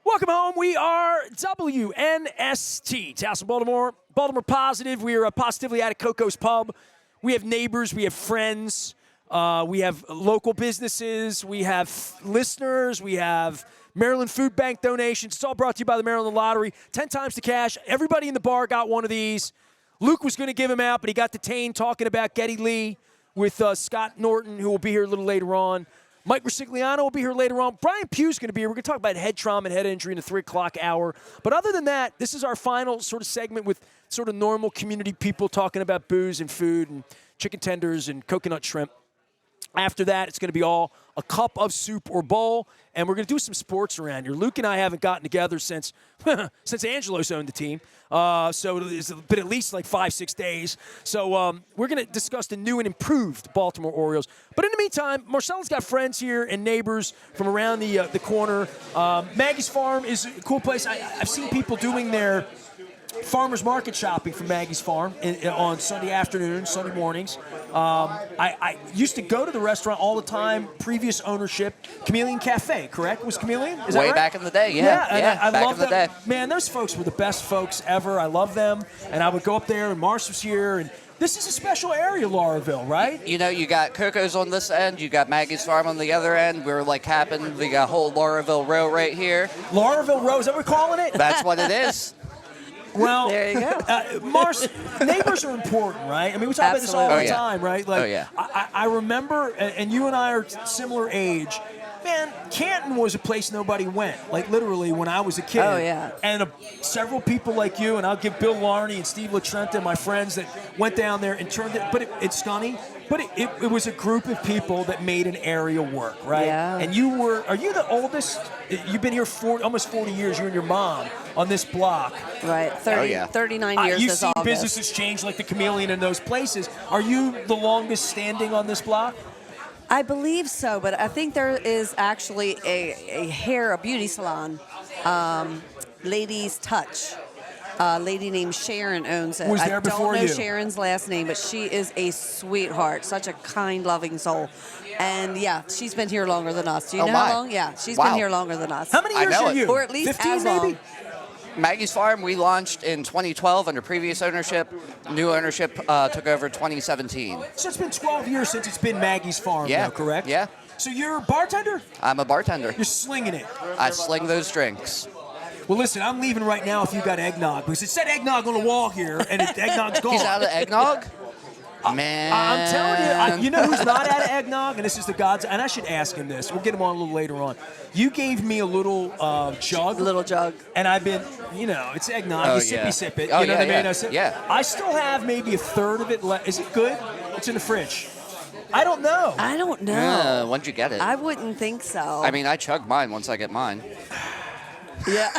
Welcome home. We are WNST, Tassel, Baltimore. Baltimore Positive. We are positively out of Coco's Pub. We have neighbors. We have friends. We have local businesses. We have listeners. We have Maryland Food Bank donations. It's all brought to you by the Maryland Lottery. 10 times the cash. Everybody in the bar got one of these. Luke was going to give him out, but he got detained talking about Geddy Lee with Scott Norton, who will be here a little later on. Mike Resigliano will be here later on. Brian Pugh's going to be here. We're going to talk about head trauma and head injury in the 3 o'clock hour. But other than that, this is our final sort of segment with sort of normal community people talking about booze and food and chicken tenders and coconut shrimp. After that, it's going to be all a cup of soup or bowl, and we're going to do some sports around here. Luke and I haven't gotten together since Angelo's owned the team, so it's been at least like 5-6 days. So we're going to discuss the new and improved Baltimore Orioles. But in the meantime, Marcella's got friends here and neighbors from around the corner. Maggie's Farm is a cool place. I've seen people doing their farmers market shopping from Maggie's Farm on Sunday afternoons, Sunday mornings. I used to go to the restaurant all the time, previous ownership. Chameleon Cafe, correct? Was Chameleon? Is that Way right? back in the day, yeah. I back love in the them. day. Man, those folks were the best folks ever. I love them. And I would go up there, and Mars was here. And this is a special area, Lauraville, right? You know, you got Coco's on this end, you got Maggie's Farm on the other end. We're like happening. We got whole Lauraville Row right here. Lauraville Row, is that what we're calling it? That's what it is. Well, there you go. Mars, neighbors are important, right? I mean, we talk about this all the time, right? Like, I remember, and you and I are similar age. Man, Canton was a place nobody went, like literally when I was a kid. Oh, yeah. And several people like you, and I'll give Bill Larney and Steve LaTrenta, my friends, that went down there and turned it, but it's Scunny. But it was a group of people that made an area work, right? Yeah. And are you the oldest? You've been here almost 40 years, you and your mom, on this block. Right, 39 years You've this seen August. businesses change like the Chameleon in those places. Are you the longest standing on this block? I believe so, but I think there is actually a beauty salon, Ladies Touch. A lady named Sharon owns it. Was there before you? I don't know Sharon's last name, but she is a sweetheart, such a kind, loving soul. And, yeah, she's been here longer than us. Do you know how long? Yeah, she's been here longer than us. How many years are you? Or at least 15 as maybe? long. Maggie's Farm, we launched in 2012 under previous ownership. New ownership took over 2017. So it's been 12 years since it's been Maggie's Farm now, correct? Yeah. So you're a bartender? I'm a bartender. You're slinging it. I sling those drinks. Well, listen, I'm leaving right now if you got eggnog. Because it said eggnog on the wall here, and eggnog's gone. He's out of eggnog? Man. I'm telling you, you know who's not out of eggnog? And this is the gods. And I should ask him this. We'll get him on a little later on. You gave me a little jug. A little jug. And I've been, it's eggnog. Oh, You sippy sip it. Oh, you know what I mean? I I still have maybe a third of it left. Is it good? It's in the fridge. I don't know. I don't know. When'd you get it? I wouldn't think so. I mean, I chug mine once I get mine. Yeah.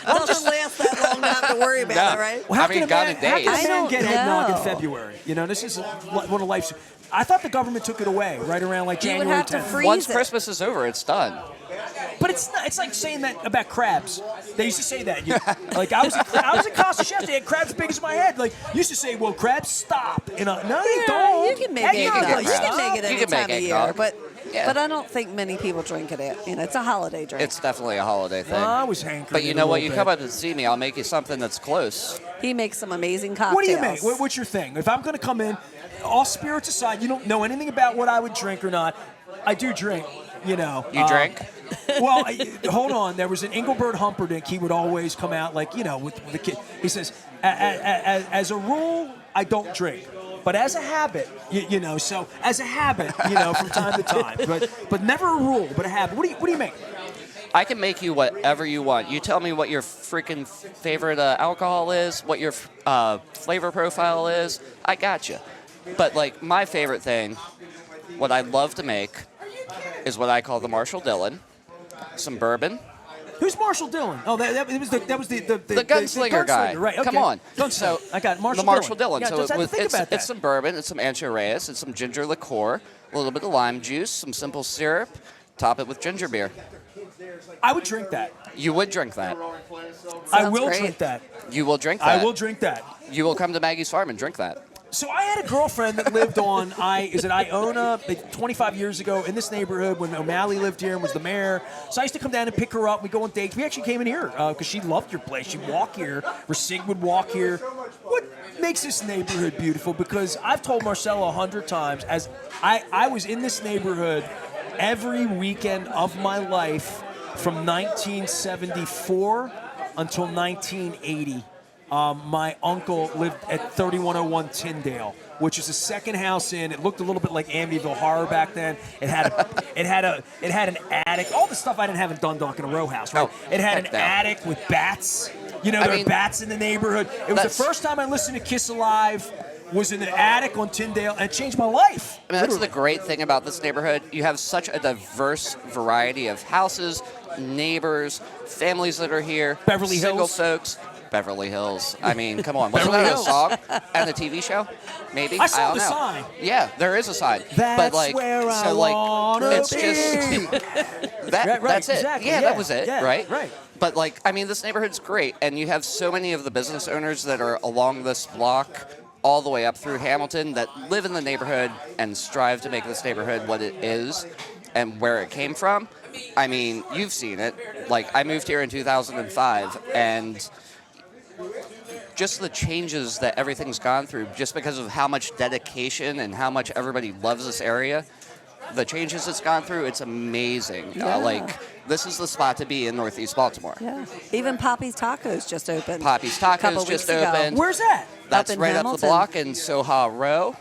Doesn't last that long to have to worry about it, right? Well, how can a man get eggnog in know. February? This is one of life's. I thought the government took it away right around like You would January have to 10th. freeze Once it. Christmas is over, it's done. But it's not, it's like saying that about crabs. They used to say that. Like I was at Casa Chef. They had crabs big as my head. Like used to say, "Well, crabs stop." No, they don't. You can make you it. can get You can crabs. make it You any can make time of year, eggnog. but I don't think many people drink it. It's a holiday drink. It's definitely a holiday thing. I was hankering. But you know what? You come up to see me, I'll make you something that's close. He makes some amazing cocktails. What do you make? What's your thing? If I'm going to come in, all spirits aside, you don't know anything about what I would drink or not. I do drink. You drink? Well, hold on. There was an Engelbert Humperdinck. He would always come out with the kid. He says, as a rule, I don't drink. But as a habit, so as a habit, from time to time. But never a rule, but a habit. What do you make? I can make you whatever you want. You tell me what your freaking favorite alcohol is, what your flavor profile is. I got you. But, like, my favorite thing, what I love to make, is what I call the Marshall Dillon. Some bourbon. Who's Marshall Dillon? Oh, that was the gunslinger guy. Right? Okay. Come on. So I got Marshall. The Marshall Dillon. Yeah, So it's some bourbon, it's some Ancho Reyes, it's some ginger liqueur, a little bit of lime juice, some simple syrup. Top it with ginger beer. I would drink that. You would drink that. I will drink that. You will drink that. I will drink that. You will come to Maggie's Farm and drink that. So I had a girlfriend that lived on Iona 25 years ago in this neighborhood when O'Malley lived here and was the mayor. So I used to come down and pick her up. We'd go on dates. We actually came in here because she loved your place. She'd walk here, or Sig would walk here. What makes this neighborhood beautiful? Because I've told Marcella 100 times, as I was in this neighborhood every weekend of my life from 1974 until 1980. My uncle lived at 3101 Tyndale, which is the second house in. It looked a little bit like Amityville Horror back then. It had an attic. All the stuff I didn't have in Dundalk in a row house, right? It had an attic with bats. You know, there were bats in the neighborhood. It was the first time I listened to Kiss Alive. Was in an attic on Tyndale, and it changed my life. I mean, that's the great thing about this neighborhood. You have such a diverse variety of houses, neighbors, families that are here, Beverly single Hills. folks. Beverly Hills. I mean, come on. Wasn't that a song and a TV show? Maybe. I saw the don't know. sign. Yeah, there is a sign. That's but like, where I so like, wanna it's be. just Right, that's it. exactly, Yeah, that was it. yeah, right. Right. But like, I mean, this neighborhood's great, and you have so many of the business owners that are along this block, all the way up through Hamilton, that live in the neighborhood and strive to make this neighborhood what it is and where it came from. I mean, you've seen it. Like, I moved here in 2005, and just the changes that everything's gone through, just because of how much dedication and how much everybody loves this area, the changes it's gone through, it's amazing. Yeah. Like, this is the spot to be in Northeast Baltimore. Yeah. Even Poppy's Tacos just opened. Poppy's Couple Tacos just weeks ago. opened. Where's that? That's in right up the Hamilton. block in Soha Row,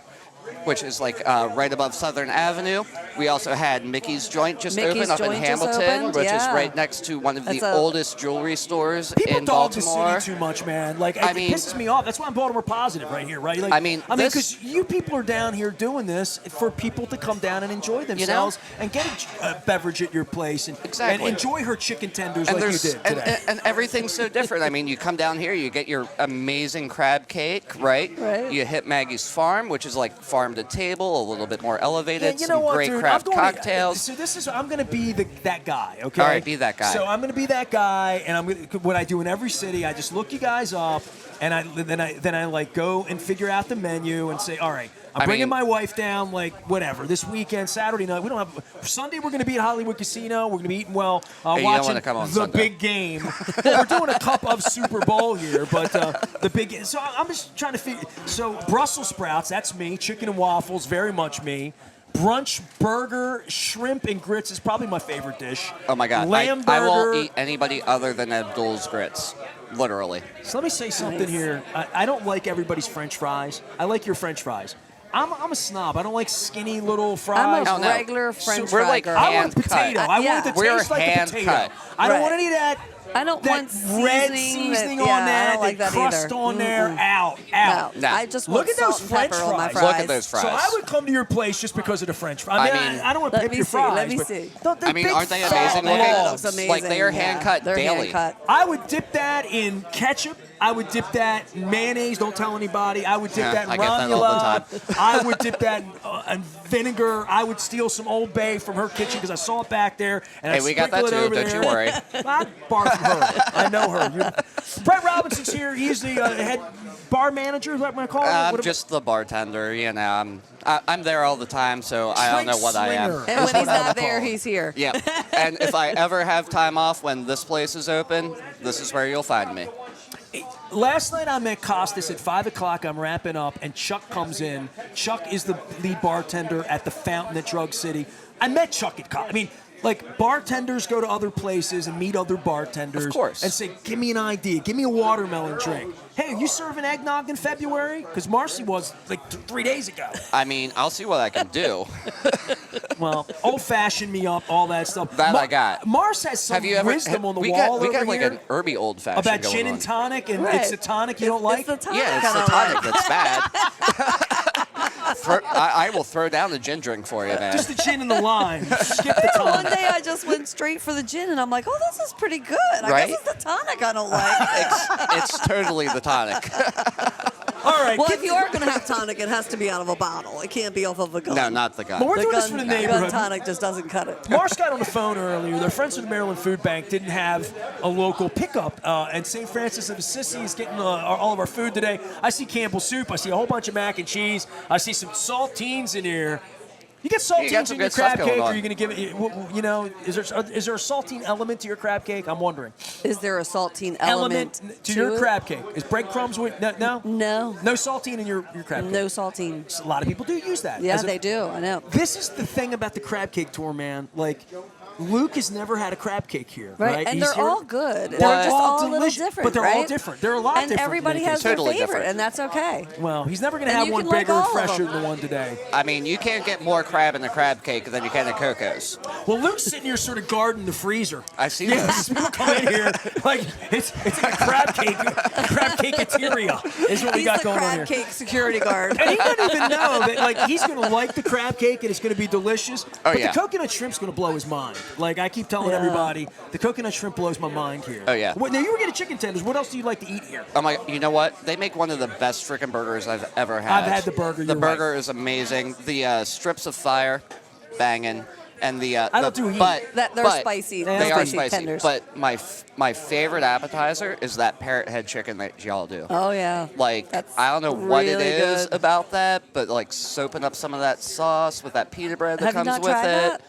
which is like right above Southern Avenue. We also had Mickey's Joint just Mickey's opened up in Joint just Hamilton, opened, which yeah. is right next to one of the That's a- oldest jewelry stores People in dog the Baltimore. city too much, man. Like, I it mean- pisses me off. That's why I'm Baltimore positive right here, right? Like, I mean, this- because you people are down here doing this for people to come down and enjoy themselves and get a beverage at your place and Exactly. enjoy her chicken tenders And like you there's did today. and everything's so different. I mean, you come down here, you get your amazing crab cake, right? Right. You hit Maggie's Farm, which is like farm to table, a little bit more elevated. Yeah, you some know what, great dude? craft I'm going cocktails. So this is I'm going to be that guy, okay? All right, be that guy. So I'm going to be that guy, and what I do in every city, I just look you guys up, and then I like go and figure out the menu and say, all right, I'm bringing my wife down, like whatever this weekend, Saturday night. We don't have Sunday. We're going to be at Hollywood Casino. We're going to be eating well, Hey, you don't watching wanna come on the Sunday. big game. Well, we're doing a cup of Super Bowl here, but the big. So I'm just trying to figure. So Brussels sprouts, that's me. Chicken and waffles, very much me. Brunch burger, shrimp and grits is probably my favorite dish. Oh my God! Lamb I burger. won't eat anybody other than Abdul's grits, literally. So let me say something here. I don't like everybody's French fries. I like your French fries. I'm a snob. I don't like skinny little fries. I'm a no. regular French we're fry like girl. I want hand a potato. cut. I Yeah. want it to We're taste like a hand potato. cut. I don't Right. want any of that. I don't that want red seasoning seasoning that- on yeah, I that, don't like that that crust either. on there. Mm-mm. Out. No, Nah. I just Look want at those salt and French pepper on my fries. fries. Look at those So fries. I would come to your place just because of the French fries. I mean- I don't want to Let pick me your see, fries. let me but see. they're I mean, big aren't they fat amazing looking? logs. Looks amazing. Like they are yeah. hand cut They're daily. hand cut. I would dip that in ketchup. I would dip that in mayonnaise. Don't tell anybody. I would dip Yeah, that in I get that all the Romula. I would dip that in vinegar. I would steal some Old Bay from her kitchen because I saw it back there. And Hey, I'd we got that sprinkle it too. over Don't there. you worry. I borrowed from her. I know her. Brett Robinson's here. He's the head bar manager. Is that what I call him? I'm What- just the bartender. You know, I'm there all the time, so I don't know what I am. Slinger. And That's when he's what I would not call there, him. he's here. Yeah. And if I ever have time off when this place is open, this is where you'll find me. Last night I met Costas at 5 o'clock. I'm wrapping up, and Chuck comes in. Chuck is the lead bartender at the Fountain at Drug City. I met Chuck at Costas. I mean, like, bartenders go to other places and meet other bartenders. Of course. And say, give me an idea. Give me a watermelon drink. Hey, are you serving eggnog in February? Because Marcy was, like, 3 days ago. I mean, I'll see what I can do. Well, old-fashioned me up, all that stuff. That I got. Mars has some Have you ever? wisdom on the we wall got, we over got like here an herby old fashioned about going gin on. and tonic, and Right. it's the tonic you don't like? It's the tonic Yeah, it's I the don't tonic like. that's bad. I will throw down the gin drink for you, man. Just the gin and the lime. Skip the One tonic. day I just went straight for the gin, and I'm like, oh, this is pretty good. I Right? guess it's the tonic I don't like. It's totally the tonic. All right. Well, if you are going to have tonic, it has to be out of a bottle. It can't be off of a gun. No, not the gun. But we're The doing this gun, for the gun neighborhood. tonic just doesn't cut it. Marsh got on the phone earlier. Their friends from the Maryland Food Bank didn't have a local pickup, and St. Francis of Assisi is getting all of our food today. I see Campbell soup. I see a whole bunch of mac and cheese. I see some saltines in here. You get You got saltines some in your good stuff crab going cake, or on. are you going to give it? You know, is there a saltine element to your crab cake? I'm wondering. Is there a saltine element to your it? crab cake? Is breadcrumbs with no? No. No saltine in your crab cake. No saltine. A lot of people do use that. Yeah, as a- they do. I know. This is the thing about the crab cake tour, man. Like, Luke has never had a crab cake here, right? And He's they're here- all good. They're They're just all all a little delicious, different, but they're right? all different. They're a lot and different. everybody than has they their Totally favorite, different. and that's okay. Well, he's never going to And have you one can like bigger and all of fresher them. than the one today. I mean, you can't get more crab in a crab cake than you can in Coco's. Well, Luke's sitting here sort of guarding the freezer. I see Yeah, this. people come in here like it's like a crab caketeria is what we He's got the going on here. crab cake security guard. And he doesn't even know that like he's going to like the crab cake and it's going to be delicious. But yeah. the coconut shrimp's going to blow his mind. Like I keep telling Yeah. everybody, the coconut shrimp blows my mind here. Oh, yeah. Now you were getting chicken tenders. What else do you like to eat here? I'm like, you know what? They make one of the best freaking burgers I've ever had. I've had the burger, The you're burger is amazing. The strips of fire, banging, and the I don't do heat. but They're but spicy. They They are are spicy spicy. tenders. But my favorite appetizer is that parrot head chicken that y'all do. Oh yeah. Like, That's I don't know what it really is good. about that, but like soaping up some of that sauce with that pita bread that Have you comes not with tried it. that?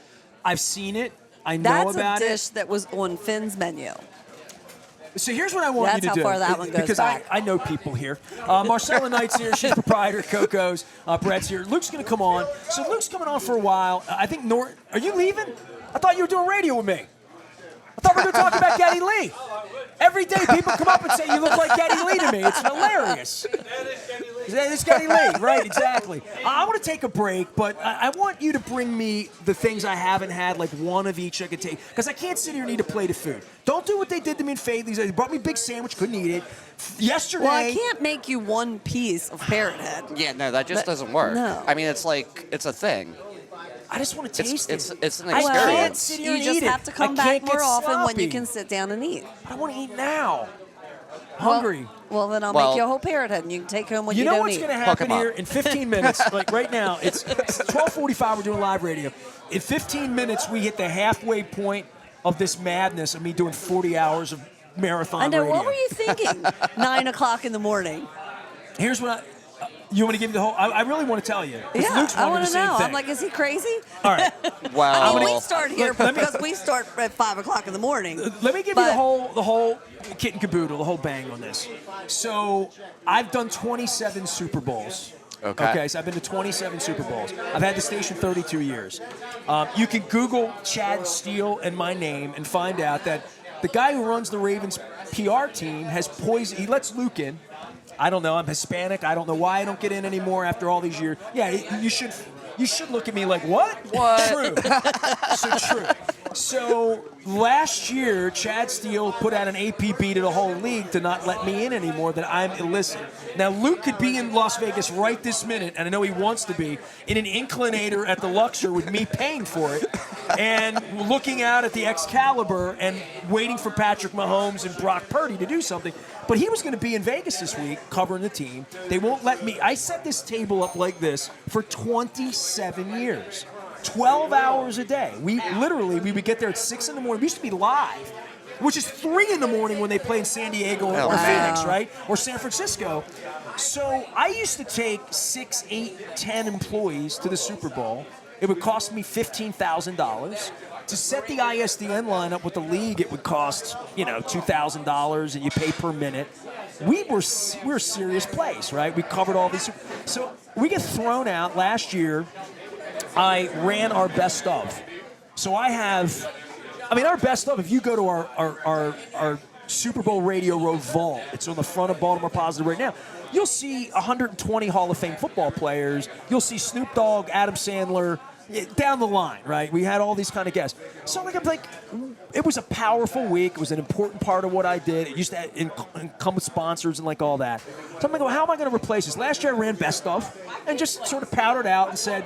I've seen it. I know That's about a dish that was on Finn's menu. it. So here's what I want That's you to how do. far that one goes because back. I know people here. Marcella Knight's here. She's proprietor of Coco's. Brett's here. Luke's going to come on. So Luke's coming on for a while. I think Norton. Are you leaving? I thought you were doing radio with me. I thought we were going to talk about Geddy Lee. Every day people come up and say you look like Geddy Lee to me. It's hilarious. It's Geddy Lee, right? Exactly. I want to take a break, but I want you to bring me the things I haven't had, like one of each I could take, because I can't sit here and eat a plate of food. Don't do what they did to me in Faithley's. They brought me a big sandwich, couldn't eat it. Yesterday. Well, I can't make you one piece of parrot head. Yeah, no, that just But- doesn't work. no. I mean, it's like it's a thing. I just want to taste It's it. it's an I can't experience. sit here You and just eat it. have to come I back can't more get often when sloppy. you can sit down and eat. I want to eat now. Hungry. Well, then I'll Well- make you a whole parrot head and you can take home what you, You know don't what's eat. going to Hook happen 'em up. here in 15 minutes? Like right now, it's 12:45. We're doing live radio. In 15 minutes, we hit the halfway point of this madness of me doing 40 hours of marathon I know. radio. What were you thinking? 9 o'clock in the morning. Here's what you want to give me the whole. I really want to tell you. 'cause Yeah, Luke's I wondering want the to same know. thing. I'm like, is he crazy? All right. Wow. I mean, we start here Look, let me- because we start at 5 o'clock in the morning. Let me give you But- the whole kit and caboodle, the whole bang on this. So I've done 27 Super Bowls. Okay. So I've been to 27 Super Bowls. I've had the station 32 years. You can Google Chad Steele and my name and find out that the guy who runs the Ravens PR team has poisoned. He lets Luke in. I don't know. I'm Hispanic. I don't know why I don't get in anymore after all these years. Yeah, you should look at me like, what? What? True. So true. So last year, Chad Steele put out an APB to the whole league to not let me in anymore, that I'm illicit. Now, Luke could be in Las Vegas right this minute, and I know he wants to be, in an Inclinator at the Luxor with me paying for it, and looking out at the Excalibur and waiting for Patrick Mahomes and Brock Purdy to do something. But he was going to be in Vegas this week covering the team. They won't let me. I set this table up like this for 27 years. 12 hours a day. We would get there at 6 in the morning. We used to be live, which is 3 in the morning when they play in San Diego or Phoenix, right? Or San Francisco. So I used to take 6, 8, 10 employees to the Super Bowl. It would cost me $15,000. To set the ISDN lineup with the league, it would cost, $2,000, and you pay per minute. We're a serious place, right? We covered all these. So we get thrown out. Last year, I ran our best of. So our best of, if you go to our Super Bowl Radio Row vault, it's on the front of Baltimore Positive right now, you'll see 120 Hall of Fame football players. You'll see Snoop Dogg, Adam Sandler, down the line, right? We had all these kind of guests. So I'm like, it was a powerful week. It was an important part of what I did. It used to come with sponsors and like all that. So I'm like, well, how am I going to replace this? Last year I ran best of and just sort of powdered out and said,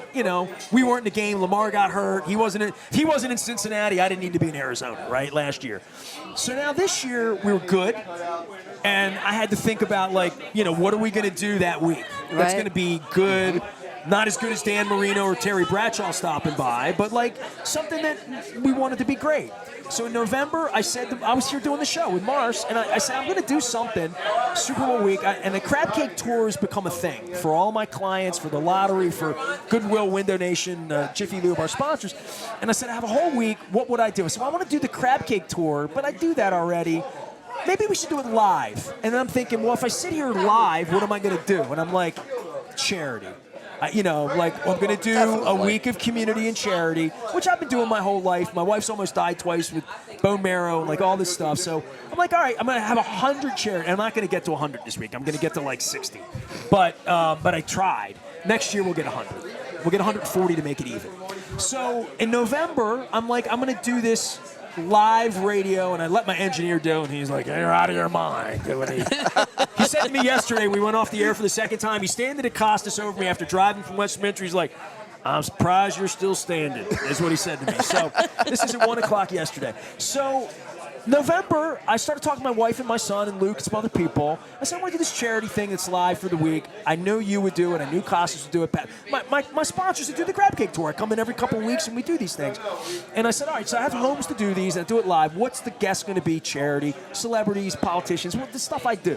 we weren't in the game. Lamar got hurt. He wasn't in Cincinnati. I didn't need to be in Arizona, right, last year. So now this year we were good. And I had to think about, like, what are we going to do that week? That's going to be good. Not as good as Dan Marino or Terry Bradshaw stopping by, but, like, something that we wanted to be great. So in November, I said, I was here doing the show with Mars, and I said, I'm going to do something Super Bowl week. And the Crab Cake Tour has become a thing for all my clients, for the lottery, for Goodwill, Window Nation, Jiffy Lube, our sponsors. And I said, I have a whole week. What would I do? I said, well, I want to do the Crab Cake Tour, but I do that already. Maybe we should do it live. And then I'm thinking, well, if I sit here live, what am I going to do? And I'm like, charity. I'm going to do a week of community and charity, which I've been doing my whole life. My wife's almost died twice with bone marrow and, like, all this stuff. So I'm like, all right, I'm going to have 100 charity. I'm not going to get to 100 this week. I'm going to get to, like, 60. But I tried. Next year we'll get 100. We'll get 140 to make it even. So in November, I'm like, I'm going to do this live radio, and I let my engineer do it, and he's like, you're out of your mind. He said to me yesterday, we went off the air for the second time, he's standing at Costas over me after driving from Westminster. He's like, I'm surprised you're still standing, is what he said to me. So this is at 1 o'clock yesterday. So November, I started talking to my wife and my son and Luke and some other people. I said, I want to do this charity thing that's live for the week. I knew you would do it. I knew Costas would do it. My sponsors would do the Crab Cake Tour. I come in every couple of weeks and we do these things. And I said, all right, so I have homes to do these and I do it live. What's the guest going to be? Charity, celebrities, politicians, the stuff I do.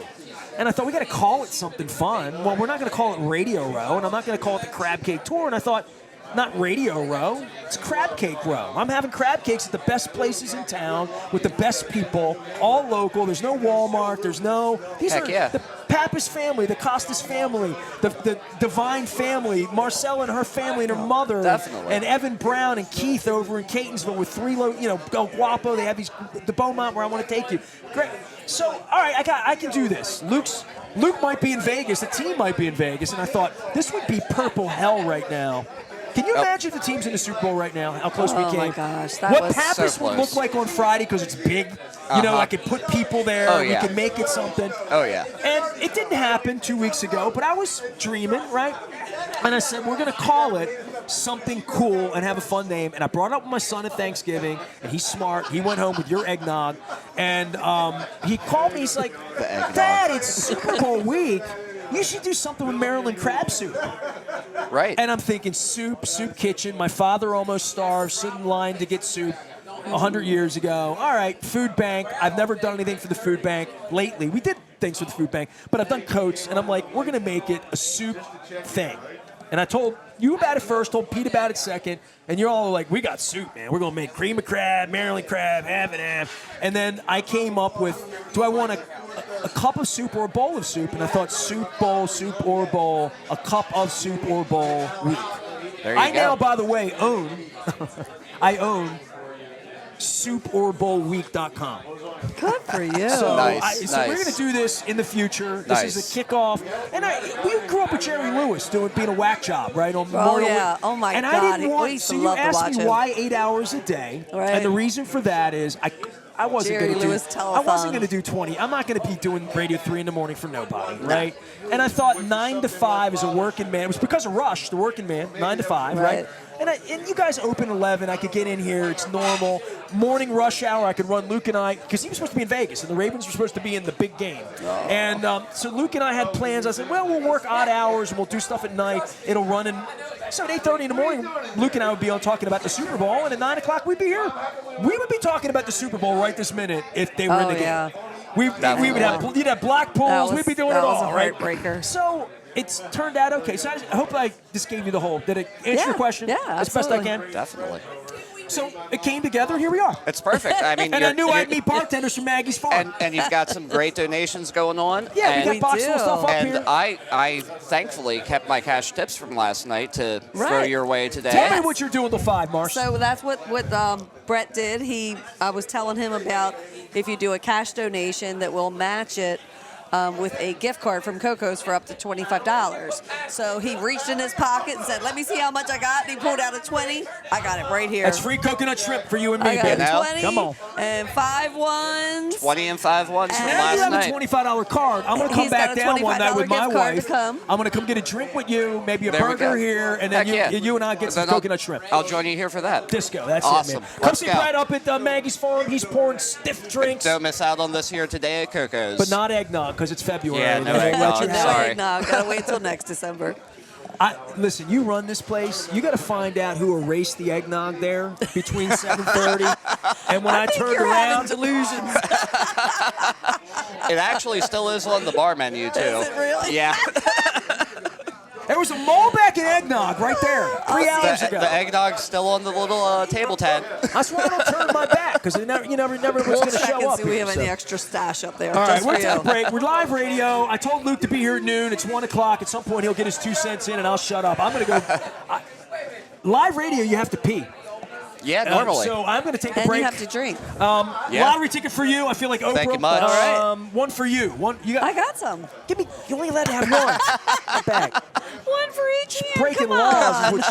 And I thought, we got to call it something fun. Well, we're not going to call it Radio Row, and I'm not going to call it the Crab Cake Tour. And I thought, not Radio Row, it's Crab Cake Row. I'm having crab cakes at the best places in town with the best people, all local. There's no Walmart. These are the Pappas family, the Costas family, the Divine family, Marcella and her family and her mother. Definitely. And Evan Brown and Keith over in Catonsville with El Guapo. They have the Beaumont where I want to take you. Great. So, all right, I can do this. Luke might be in Vegas. The team might be in Vegas. And I thought, this would be purple hell right now. Can you imagine if the team's in the Super Bowl right now? How close we came? Oh, my gosh. What Pappas would look like on Friday because it's big. I could put people there. Oh, yeah. We could make it something. Oh, yeah. And it didn't happen 2 weeks ago, but I was dreaming, right? And I said, we're going to call it something cool and have a fun name. And I brought it up with my son at Thanksgiving, and he's smart. He went home with your eggnog. And he called me. He's like, Dad, it's Super Bowl week. You should do something with Maryland crab soup. Right. And I'm thinking soup kitchen. My father almost starved, stood in line to get soup 100 years ago. All right, food bank. I've never done anything for the food bank lately. We did things for the food bank, but I've done coats, and I'm like, we're going to make it a soup thing. And I told you about it first, told Pete about it second, and you're all like, we got soup, man. We're going to make cream of crab, Maryland crab, half and half. And then I came up with, do I want a cup of soup or a bowl of soup? And I thought soup or bowl, a cup of soup or bowl week. There you go. I now, by the way, own souporbowlweek.com. Good for you. So, Nice. We're going to do this in the future. This Nice. is a kickoff. And we grew up with Jerry Lewis being a whack job, right? On Oh, Memorial yeah. Week. Oh, my and God. I didn't We want, used so to you love to asked watch me him. why 8 hours a day. Right. And the reason for that is I wasn't Jerry going to do. Lewis I wasn't telethon. going to do 20. I'm not going to be doing Radio 3 in the morning for nobody, right? And I thought 9 to 5 as a working man. It was because of Rush, the working man, 9 to 5, right? And you guys open 11. I could get in here. It's normal. Morning rush hour. I could run Luke and I, because he was supposed to be in Vegas, and the Ravens were supposed to be in the big game. And so Luke and I had plans. I said, well, we'll work odd hours, and we'll do stuff at night. It'll run in. So at 8:30 in the morning, Luke and I would be on talking about the Super Bowl, and at 9 o'clock we'd be here. We would be talking about the Super Bowl right this minute if they were in the game. Yeah. We would have, you'd have black pools. We'd be doing it all, right? That was a heartbreaker. So it's turned out okay. So I hope I just gave you the whole. Did it answer your question? Yeah, as best I absolutely. can? Definitely. So it came together, and here we are. It's perfect. I mean, And I knew I'd meet bartenders from Maggie's Farm. and you've got some great donations going on. Yeah, and, we got box full of stuff up and here. I thankfully kept my cash tips from last night to throw Right. your way today. Tell me what you're doing till 5, Marsh. So that's what Brett did. I was telling him about if you do a cash donation that will match it with a gift card from Coco's for up to $25. So he reached in his pocket and said, "Let me see how much I got." And he pulled out a 20. I got it right here. That's free coconut shrimp for you and me, I got baby. 20 Come on. and 5 ones. 20 and 5 ones from And Now you last have night. a $25 card. I'm going to come He's back got a down one night with my $25 gift card to wife. come. I'm going to come get a drink with you, maybe a There we burger go. here, and then Heck yeah. you and I get some Then I'll- coconut shrimp. I'll join you here for that. Disco, that's Awesome. it, man. Come Let's see go. Brad up at Maggie's farm. He's pouring stiff drinks, Don't miss out on this here today at Coco's. but not eggnog because it's February. Yeah, and no they won't let eggnog. you No have it. Sorry. eggnog. Gotta wait till next December. Listen, you run this place. You got to find out who erased the eggnog there between 7:30 and when I turned You're around. having delusions. It actually still is on the bar menu, too. Is it really? Yeah. There was a Malbec and eggnog right there 3 hours ago. The eggnog's still on the little table tent. That's why I don't turn my back because you never was We'll going to check show and up. see if we here, have so. any extra stash up there. All right, just we're for taking a you. break. We're live radio. I told Luke to be here at noon. It's 1 o'clock. At some point, he'll get his 2 cents in, and I'll shut up. I'm going to go. Live radio, you have to pee. Yeah, normally. So I'm going to take a And break. you have to drink. Yeah. Lottery ticket for you. I feel like Oprah. Thank you much. All right. One for you. One. You got. I got some. Give me. You only allowed to have one. Get back. One for each hand. Breaking Come laws, on. which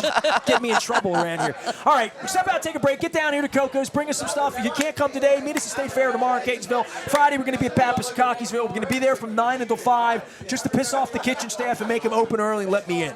get me in trouble around here. All right, step out, take a break, get down here to Coco's, bring us some stuff. If you can't come today, meet us at State Fair tomorrow in Catonsville. Friday, we're going to be at Pappas and Cockeysville. We're going to be there from 9 until 5 just to piss off the kitchen staff and make them open early and let me in.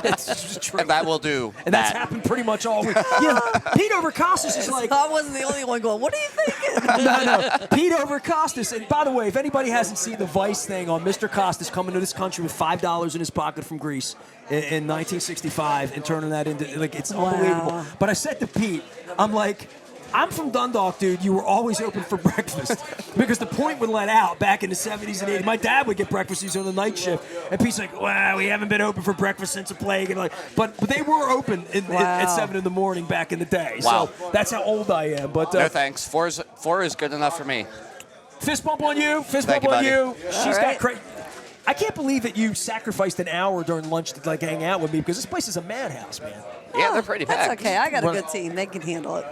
It's just true. And that will do. And that's that. happened pretty much all week. You know, Pete Overcostas is like, I wasn't the only one going, "What are you thinking?" no. Pete Overcostas. And by the way, if anybody hasn't seen the Vice thing on Mr. Costas coming to this country with $5 in his pocket from Greece in 1965 and turning that into, like, it's unbelievable. But I said to Pete, I'm like, I'm from Dundalk, dude. You were always open for breakfast because the point would let out back in the 70s and 80s. My dad would get breakfast. He's on the night shift, and Pete's like, "Well, we haven't been open for breakfast since the plague." And like, but they were open at 7 in the morning back in the day. Wow. So that's how old I am. But No thanks. Four is good enough for me. fist bump on you. Fist Thank bump on you, you. She's got right. crazy. I can't believe that you sacrificed an hour during lunch to like hang out with me because this place is a madhouse, man. Yeah, they're pretty packed. That's okay. I got a Run- good team. They can handle it.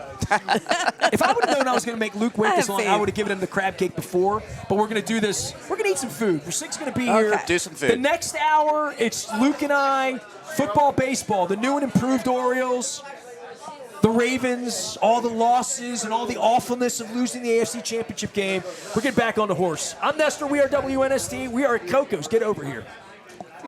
If I would have known I was going to make Luke wait I this have long, I faith. would have given him the crab cake before. But we're going to do this. We're going to eat some food. Rasik's going to be here. Okay. Do some food. The next hour, it's Luke and I, football, baseball, the new and improved Orioles, the Ravens, all the losses and all the awfulness of losing the AFC Championship game. We're getting back on the horse. I'm Nestor. We are WNST. We are at Coco's. Get over here.